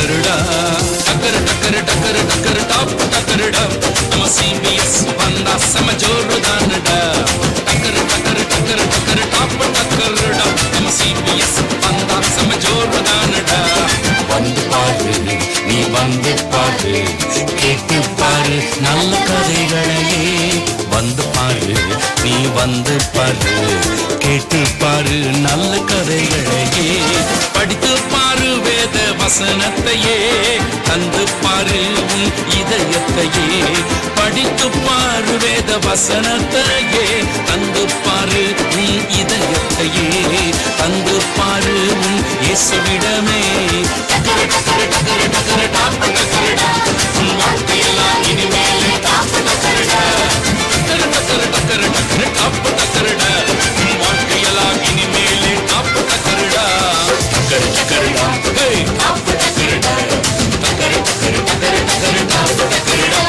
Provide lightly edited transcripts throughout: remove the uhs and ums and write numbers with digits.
டக்கருடா டக்கரு டக்கரு டக்கரு டக்கரு டாப் டக்கருடா நம்ம சிபிஎஸ் வந்தா செம ஜோருதானடா டக்கரு டக்கரு டக்கரு டக்கரு டாப் டக்கருடா நம்ம சிபிஎஸ் வந்தா செம ஜோருதானடா வந்து பாரு நீ வந்து பாரு கேட்டு பாரு நல்ல கதைகளையே வந்து பாரு நீ வந்து பாரு கேட்டு பாரு நல்ல கதைகளையே படித்து பாரு வேத வசனத்தையே தந்து பாரு உன் இதயத்தையே படித்து பாரு வேத வசனத்தையே தந்து பாரு உன் இதயத்தையே தந்து பாரு உன் இயேசுவிடமே டக்கரு டக்கரு டக்கரு டக்கரு டாப்பு டக்கருடா உன் வாழ்க்கையெல்லாம் இனிமேலே டாப்பு டக்கருடா டக்கரு டக்கரு டக்கரு டக்கரு டாப்பு டக்கருடா உன் வாழ்க்கையெல்லாம் இனிமேலே டாப்பு டக்கருடா டக்கரு டக்கருடா ஹே டாப்பு டக்கருடா டக்கரு டக்கரு டக்கரு டக்கரு டாப்பு டக்கருடா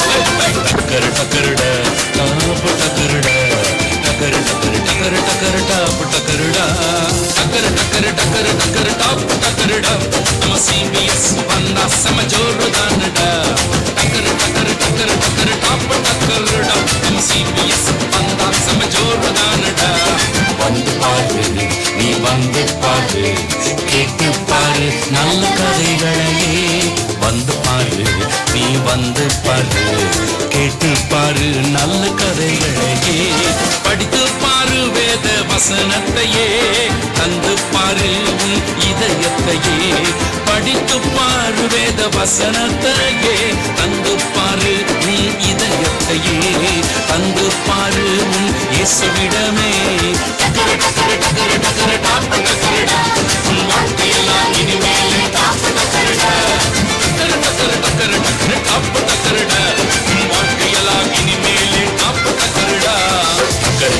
டக்கரு டக்கருடா டாப்பு டக்கருடா டக்கரு டக்கரு டக்கரு டக்கரு டாப்பு டக்கருடா டக்கரு டக்கரு டக்கரு டக்கரு டாப்பு டக்கருடா நம்ம சிபிஎஸ் வந்தா செம ஜோருதானடா டக்கரு டக்கரு டக்கரு டக்கரு டாப்பு டக்கருடா நம்ம சிபிஎஸ் வந்தா செம ஜோருதானடா வந்து பாரு நீ வந்து பாரு கேட்டு பாரு நல்ல கதைகளையே வந்து பாரு நீ வந்து பாரு கேட்டு பாரு நல்ல கதைகளையே படித்து பாரு வேத வசனத்தையே தந்து பாரு உன் இதயத்தையே படித்து பாரு வேத வசனத்தையே தந்து பாரு உன் இதயத்தையே தந்து பாரு உன் இயேசுவிடமே டக்கரு டக்கரு டக்கரு டக்கரு டாப்பு டக்கருடா உன் வாழ்க்கையெல்லாம் இனிமேலே டாப்பு டக்கருடா டக்கரு டக்கரு டக்கரு டக்கரு டாப்பு டக்கருடா உன் வாழ்க்கையெல்லாம் இனிமேலே டாப்பு டக்கருடா டக்கரு